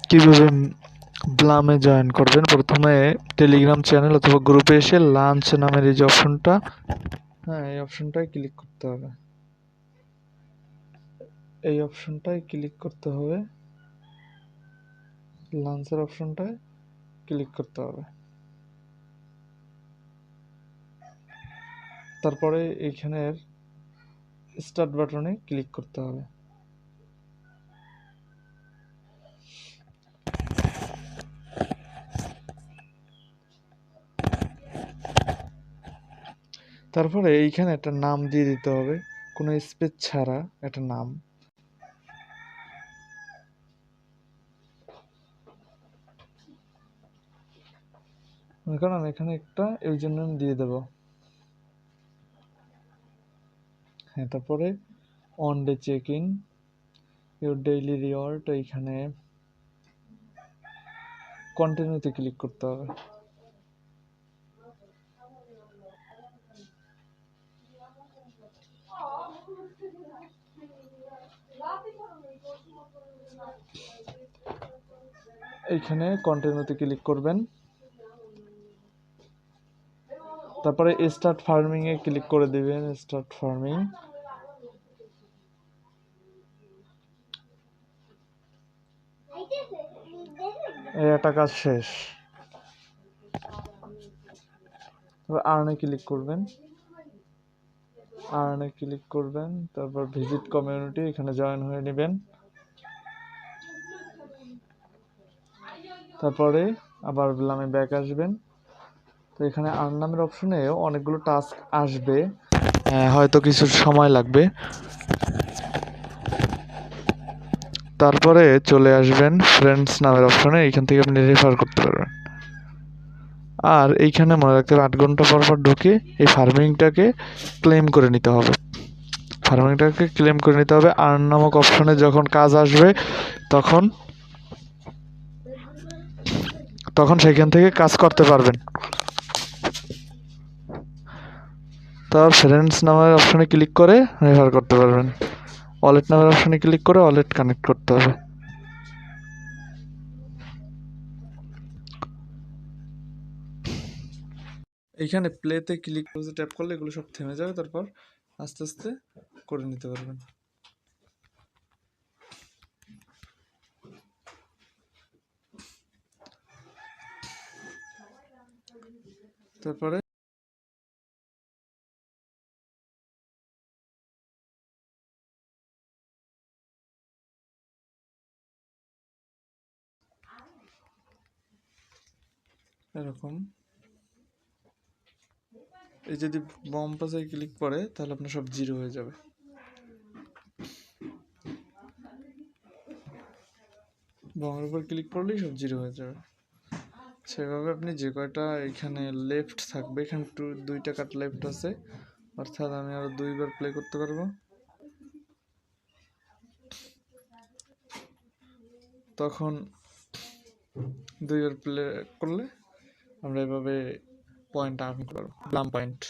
কিভাবে ব্লামে জয়েন করবেন, প্রথমে টেলিগ্রাম চ্যানেল অথবা গ্রুপে এসে লাঞ্চ নামের এই যে অপশনটা, হ্যাঁ এই অপশনটায় ক্লিক করতে হবে। এই অপশনটায় ক্লিক করতে হবে, লাঞ্চের অপশনটায় ক্লিক করতে হবে। তারপরে এইখানের স্টার্ট বাটনে ক্লিক করতে হবে। তারপরে এইখানে একটা নাম দিয়ে দিতে হবে, কোনো স্পেস ছাড়া একটা নাম। এখন আমি এখানে একটা ইউজার নেম দিয়ে দেব। হ্যাঁ, তারপরে on day check in your daily reward, এইখানে কন্টিনিউতে ক্লিক করতে হবে। এইখানে কন্টিনিউতে ক্লিক করবেন, তারপরে স্টার্ট ফার্মিং এ ক্লিক করে দিবেন। স্টার্ট ফার্মিং, এই একটা কাজ শেষ। আর্নে ক্লিক করবেন, আর্নে ক্লিক করবেন, তারপর ভিজিট কমিউনিটি, এখানে জয়েন হয়ে নেবেন। তারপরে আবার ব্লামে ব্যাক আসবেন। তো এখানে আর্ন নামের অপশনে অনেকগুলো টাস্ক আসবে, হয়তো কিছু সময় লাগবে। তারপরে চলে আসবেন ফ্রেন্ডস নামের অপশনে, এইখান থেকে আপনি রেফার করতে পারবেন। আর এইখানে মনে রাখতে হবে 8 ঘন্টা পর পর ঢুকে এই ফার্মিংটাকে ক্লেম করে নিতে হবে। ফার্মিংটাকে ক্লেম করে নিতে হবে। আর্ন নামক অপশনে যখন কাজ আসবে তখন তখন সেখান থেকে কাজ করতে পারবেন। তারপর ফ্রেন্ডস নামের অপশনে ক্লিক করে রেফার করতে পারবেন। ওয়ালেট নামের অপশনে ক্লিক করে ওয়ালেট কানেক্ট করতে হবে। এইখানে প্লেতে ক্লিক করে ট্যাপ করলে এগুলো সব থেমে যাবে, তারপর আস্তে আস্তে করে নিতে পারবেন। তারপরে এরকম এই যদি বম পাশে ক্লিক করে তাহলে আপনার সব জিরো হয়ে যাবে। বমের উপর ক্লিক করলেই সব জিরো হয়ে যাবে। সেভাবে আপনি যে কয়টা এখানে লেফট থাকবে, এখানে 2টা কাট লেফট আছে, অর্থাৎ আমি আরো 2বার প্লে করতে পারবো। তখন 2বার প্লে করলে আমরা এভাবে পয়েন্ট আর্ন করতে পারবো, ব্লাম পয়েন্ট।